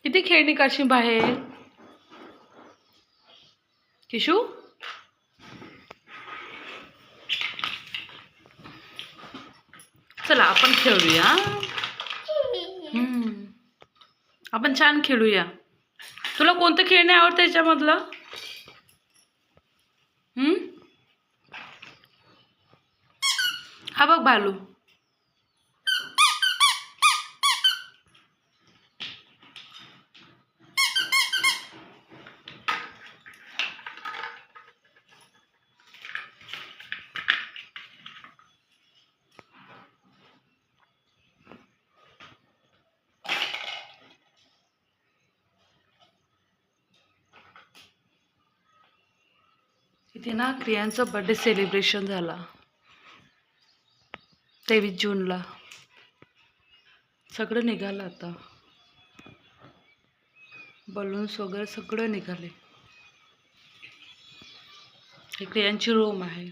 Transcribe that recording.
किती खेळणी काढशील बाहेर किशू? चला आपण खेळूया. आपण छान खेळूया. तुला कोणतं खेळणे आवडतं याच्यामधलं? हा बघ भालू. इथे ना क्रियांचा बर्थडे सेलिब्रेशन झाला 23 जूनला. सगळं निघालं आता, बलून्स वगैरे सगळं निघाले. ही क्रियांची रूम आहे.